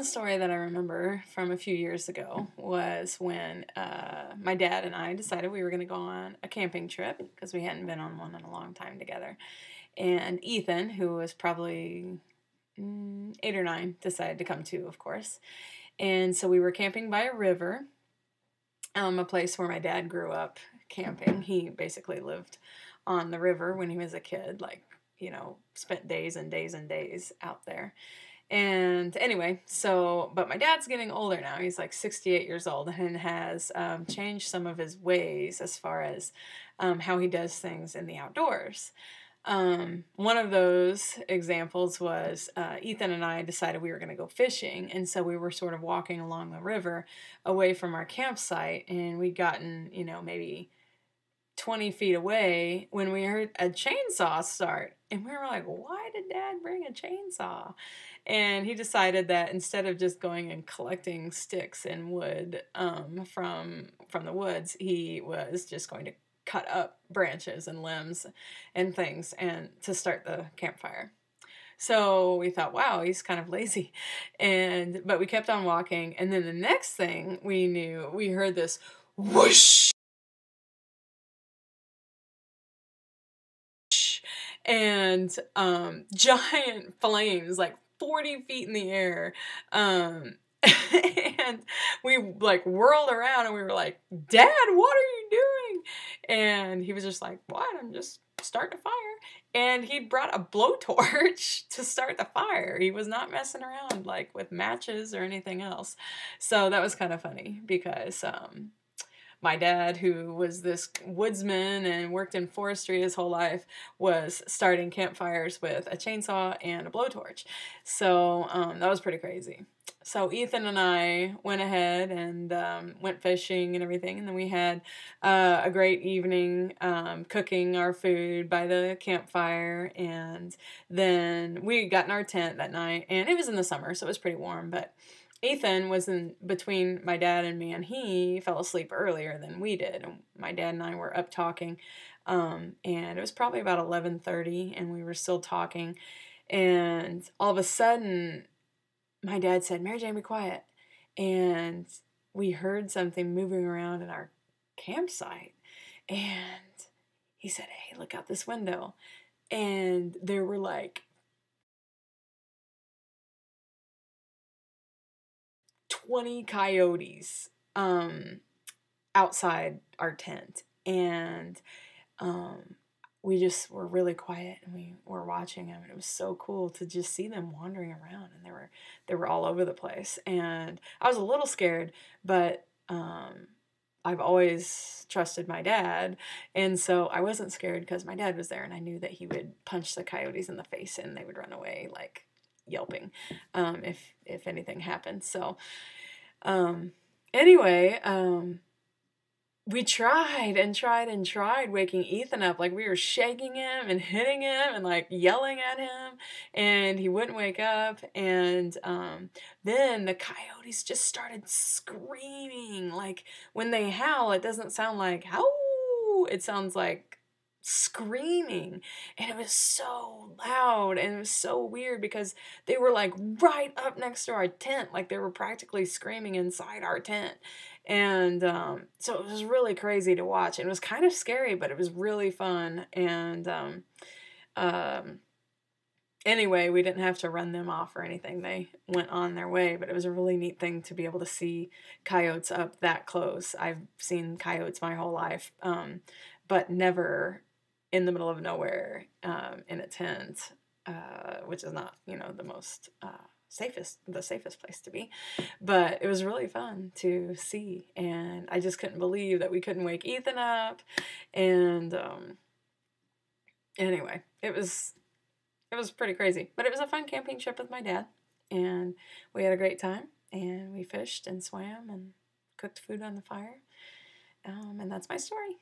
one story that I remember from a few years ago was when my dad and I decided we were going to go on a camping trip because we hadn't been on one in a long time together. And Ethan, who was probably 8 or 9, decided to come too, of course. And so we were camping by a river, a place where my dad grew up camping. He basically lived on the river when he was a kid, like, spent days and days and days out there. And anyway, but my dad's getting older now. He's like 68 years old and has changed some of his ways as far as how he does things in the outdoors. One of those examples was Ethan and I decided we were going to go fishing, and so we were sort of walking along the river away from our campsite, and we'd gotten, maybe 20 feet away when we heard a chainsaw start, and we were like, why did Dad bring a chainsaw? And he decided that instead of just going and collecting sticks and wood from the woods, he was just going to cut up branches and limbs and things and to start the campfire. So we thought, wow, he's kind of lazy. But we kept on walking, and then the next thing we knew, we heard this whoosh. And giant flames, like 40 feet in the air. And we like whirled around and we were like, Dad, what are you doing? And he was just like, what? I'm just starting a fire. And he brought a blowtorch to start the fire. He was not messing around like with matches or anything else. So that was kind of funny because my dad, who was this woodsman and worked in forestry his whole life, was starting campfires with a chainsaw and a blowtorch. So that was pretty crazy. So Ethan and I went ahead and went fishing and everything, and then we had a great evening cooking our food by the campfire, and then we got in our tent that night, and it was in the summer, so it was pretty warm, but Ethan was in between my dad and me, and he fell asleep earlier than we did. And my dad and I were up talking, and it was probably about 11:30, and we were still talking. And all of a sudden, my dad said, Mary Jane, be quiet. And we heard something moving around in our campsite. And he said, hey, look out this window. And there were like 20 coyotes outside our tent, and we just were really quiet and we were watching them, and it was so cool to just see them wandering around, and they were all over the place, and I was a little scared, but I've always trusted my dad, and so I wasn't scared because my dad was there, and I knew that he would punch the coyotes in the face and they would run away like yelping if anything happened. So anyway, we tried and tried and tried waking Ethan up. Like we were shaking him and hitting him and like yelling at him, and he wouldn't wake up. And then the coyotes just started screaming. Like when they howl, it doesn't sound like howl. It sounds like screaming, and it was so loud and it was so weird because they were like right up next to our tent, like they were practically screaming inside our tent. And so it was really crazy to watch. It was kind of scary, but it was really fun. And anyway, we didn't have to run them off or anything. They went on their way, but it was a really neat thing to be able to see coyotes up that close. I've seen coyotes my whole life, but never in the middle of nowhere in a tent, which is not, the most the safest place to be. But it was really fun to see, and I just couldn't believe that we couldn't wake Ethan up. And anyway, it was pretty crazy, but it was a fun camping trip with my dad, and we had a great time, and we fished and swam and cooked food on the fire, and that's my story.